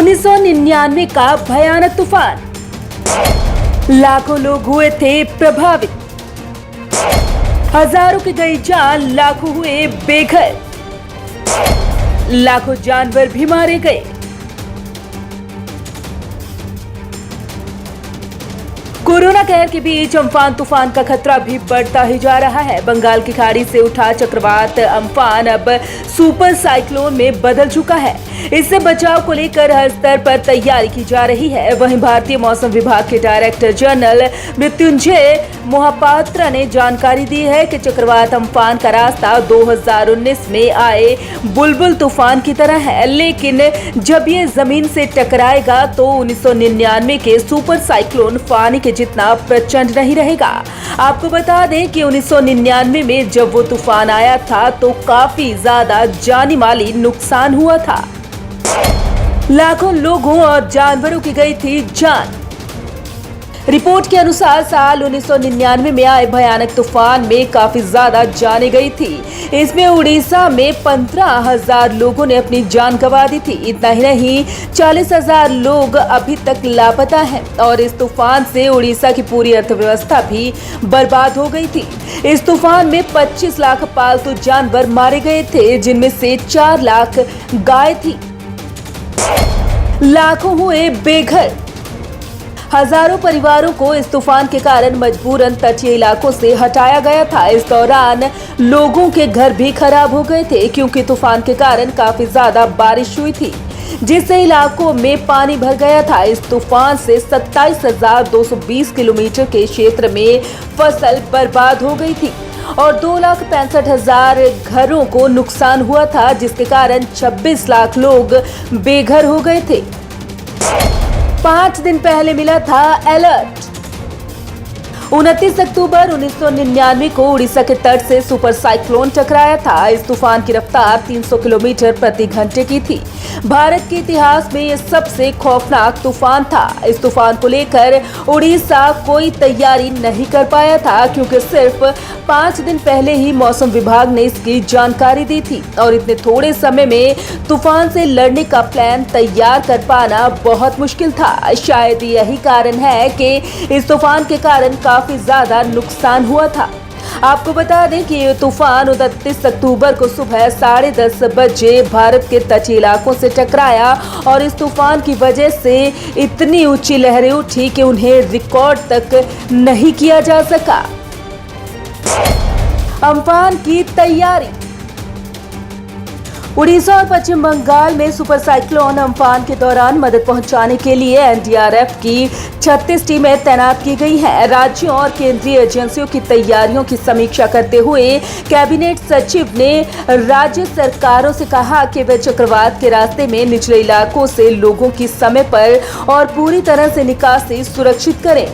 1999 का भयानक तूफान, लाखों लोग हुए थे प्रभावित, हजारों की गई जान, लाखों हुए बेघर, लाखों जानवर भी मारे गए। कोरोना कहर के बीच अम्फान तूफान का खतरा भी बढ़ता ही जा रहा है। बंगाल की खाड़ी से उठा चक्रवात अम्फान अब सुपर साइक्लोन में बदल चुका है। इससे बचाव को लेकर हर स्तर पर तैयारी की जा रही है। वहीं भारतीय मौसम विभाग के डायरेक्टर जनरल मृत्युंजय मोहापात्रा ने जानकारी दी है कि चक्रवात अम्फान का रास्ता 2019 में आए बुलबुल तूफान की तरह है, लेकिन जब ये जमीन से टकराएगा तो 1999 के सुपर साइक्लोन फानी के जितना प्रचंड नहीं रहेगा। आपको बता दें कि 1999 में जब वो तूफान आया था तो काफी ज्यादा जानी माली नुकसान हुआ था। लाखों लोगों और जानवरों की गई थी जान। रिपोर्ट के अनुसार साल 1999 में आए भयानक तूफान में काफी ज्यादा जाने गई थी। इसमें उड़ीसा में 15,000 लोगों ने अपनी जान गंवा दी थी। इतना ही नहीं, 40,000 लोग अभी तक लापता हैं और इस तूफान से उड़ीसा की पूरी अर्थव्यवस्था भी बर्बाद हो गई थी। इस तूफान में 25 लाख पालतू जानवर मारे गए थे, जिनमें से 4 लाख गाय थी। लाखों हुए बेघर, हजारों परिवारों को इस तूफान के कारण मजबूरन तटीय इलाकों से हटाया गया था। इस दौरान लोगों के घर भी खराब हो गए थे, क्योंकि तूफान के कारण काफी ज्यादा बारिश हुई थी, जिससे इलाकों में पानी भर गया था। इस तूफान से 27,220 किलोमीटर के क्षेत्र में फसल बर्बाद हो गई थी और 2,65,000 घरों को नुकसान हुआ था, जिसके कारण 26 लाख लोग बेघर हो गए थे। 5 दिन पहले मिला था अलर्ट। 29 अक्टूबर 1999 को उड़ीसा के तट से सुपर साइक्लोन टकराया था। इस तूफान की रफ्तार 300 किलोमीटर प्रति घंटे की थी। भारत के इतिहास में यह सबसे खौफनाक तूफान था। इस तूफान को लेकर उड़ीसा कोई तैयारी नहीं कर पाया था, क्योंकि सिर्फ 5 दिन पहले ही मौसम विभाग ने इसकी जानकारी दी थी और इतने थोड़े समय में तूफान से लड़ने का प्लान तैयार कर पाना बहुत मुश्किल था। शायद यही कारण है कि इस तूफान के कारण काफी ज्यादा नुकसान हुआ था। आपको बता दें कि ये तूफान 29 अक्टूबर को सुबह 10:30 बजे भारत के तटीय इलाकों से टकराया और इस तूफान की वजह से इतनी ऊंची लहरें उठी कि उन्हें रिकॉर्ड तक नहीं किया जा सका। अम्फान की तैयारी। उड़ीसा और पश्चिम बंगाल में सुपर साइक्लोन अम्फान के दौरान मदद पहुंचाने के लिए एनडीआरएफ की 36 टीमें तैनात की गई हैं। राज्यों और केंद्रीय एजेंसियों की तैयारियों की समीक्षा करते हुए कैबिनेट सचिव ने राज्य सरकारों से कहा कि वे चक्रवात के रास्ते में निचले इलाकों से लोगों की समय पर और पूरी तरह से निकासी सुरक्षित करें।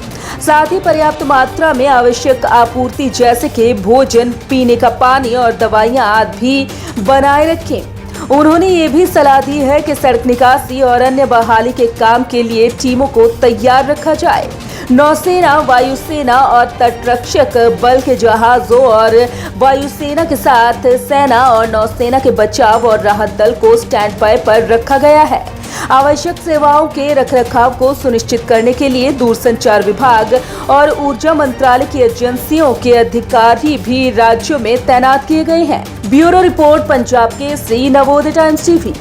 साथ ही पर्याप्त मात्रा में आवश्यक आपूर्ति जैसे कि भोजन, पीने का पानी और दवाइयां आदि भी बनाए रखें। उन्होंने ये भी सलाह दी है कि सड़क निकासी और अन्य बहाली के काम के लिए टीमों को तैयार रखा जाए। नौसेना, वायुसेना और तटरक्षक बल के जहाजों और वायुसेना के साथ सेना और नौसेना के बचाव और राहत दल को स्टैंड बाय पर रखा गया है। आवश्यक सेवाओं के रखरखाव को सुनिश्चित करने के लिए दूरसंचार विभाग और ऊर्जा मंत्रालय की एजेंसियों के अधिकारी भी राज्यों में तैनात किए गए हैं। Bureau report, Punjab Kesari, Navodaya times TV.